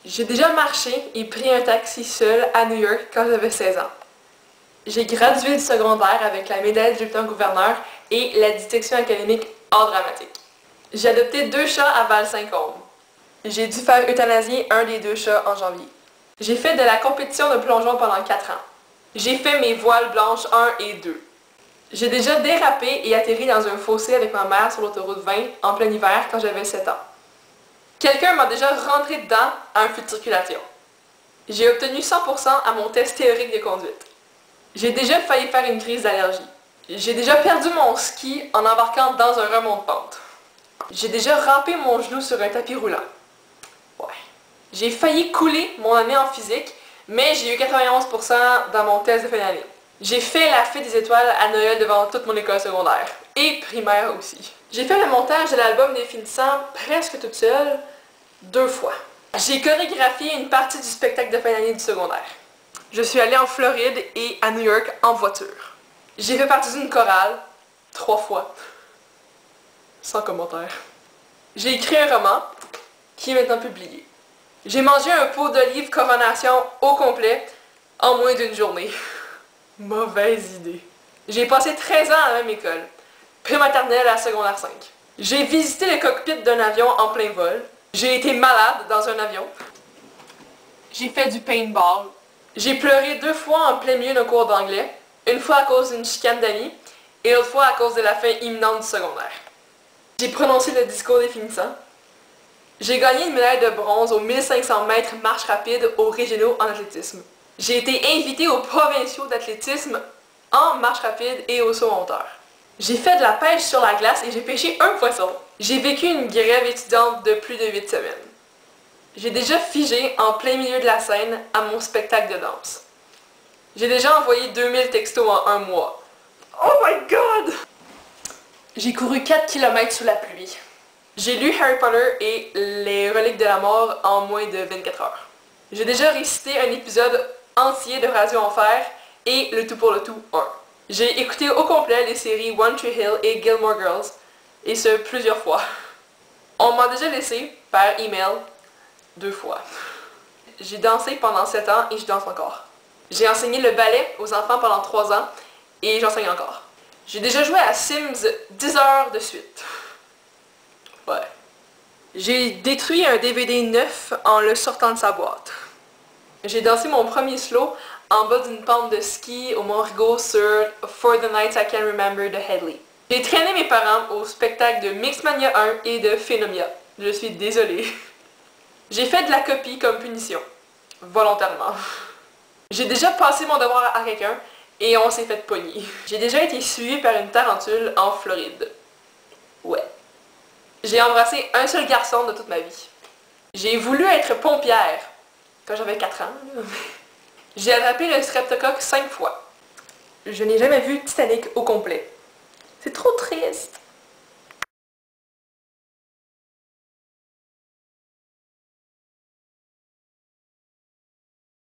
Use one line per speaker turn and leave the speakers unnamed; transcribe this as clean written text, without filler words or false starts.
J'ai déjà marché et pris un taxi seul à New York quand j'avais 16 ans. J'ai gradué du secondaire avec la médaille du lieutenant-gouverneur et la distinction académique art dramatique. J'ai adopté 2 chats à Val-Saint-Côme. J'ai dû faire euthanasier un des 2 chats en janvier. J'ai fait de la compétition de plongeon pendant 4 ans. J'ai fait mes voiles blanches 1 et 2. J'ai déjà dérapé et atterri dans un fossé avec ma mère sur l'autoroute 20 en plein hiver quand j'avais 7 ans. Quelqu'un m'a déjà rentré dedans à un feu de circulation. J'ai obtenu 100% à mon test théorique de conduite. J'ai déjà failli faire une crise d'allergie. J'ai déjà perdu mon ski en embarquant dans un remont de pente. J'ai déjà rampé mon genou sur un tapis roulant. Ouais. J'ai failli couler mon année en physique, mais j'ai eu 91% dans mon test de fin d'année. J'ai fait la fête des étoiles à Noël devant toute mon école secondaire. Et primaire aussi. J'ai fait le montage de l'album des finissants presque toute seule, 2 fois. J'ai chorégraphié une partie du spectacle de fin d'année du secondaire. Je suis allée en Floride et à New York en voiture. J'ai fait partie d'une chorale, 3 fois. Sans commentaire. J'ai écrit un roman, qui est maintenant publié. J'ai mangé un pot d'olive coronation au complet en moins d'une journée. Mauvaise idée. J'ai passé 13 ans à la même école, pré-maternelle à secondaire 5. J'ai visité le cockpit d'un avion en plein vol. J'ai été malade dans un avion. J'ai fait du paintball. J'ai pleuré 2 fois en plein milieu d'un cours d'anglais. Une fois à cause d'une chicane d'amis et l'autre fois à cause de la fin imminente du secondaire. J'ai prononcé le discours des finissants. J'ai gagné une médaille de bronze aux 1500 mètres marche rapide aux régionaux en athlétisme. J'ai été invitée aux provinciaux d'athlétisme en marche rapide et au saut en hauteur. J'ai fait de la pêche sur la glace et j'ai pêché un poisson. J'ai vécu une grève étudiante de plus de 8 semaines. J'ai déjà figé en plein milieu de la scène à mon spectacle de danse. J'ai déjà envoyé 2000 textos en 1 mois. Oh my god! J'ai couru 4 km sous la pluie. J'ai lu Harry Potter et les reliques de la mort en moins de 24 heures. J'ai déjà récité un épisode entier de Radio Enfer et Le Tout pour le Tout 1. J'ai écouté au complet les séries One Tree Hill et Gilmore Girls, et ce plusieurs fois. On m'a déjà laissé par email 2 fois. J'ai dansé pendant 7 ans et je danse encore. J'ai enseigné le ballet aux enfants pendant 3 ans et j'enseigne encore. J'ai déjà joué à Sims 10 heures de suite. Ouais. J'ai détruit un DVD neuf en le sortant de sa boîte. J'ai dansé mon premier slow en bas d'une pente de ski au Mont Rigaud sur For the Nights I Can Remember de Headley. J'ai traîné mes parents au spectacle de Mixmania 1 et de Phenomia. Je suis désolée. J'ai fait de la copie comme punition. Volontairement. J'ai déjà passé mon devoir à quelqu'un et on s'est fait pogner. J'ai déjà été suivie par une tarentule en Floride. Ouais. J'ai embrassé un seul garçon de toute ma vie. J'ai voulu être pompière quand j'avais 4 ans. J'ai attrapé le streptocoque 5 fois. Je n'ai jamais vu Titanic au complet.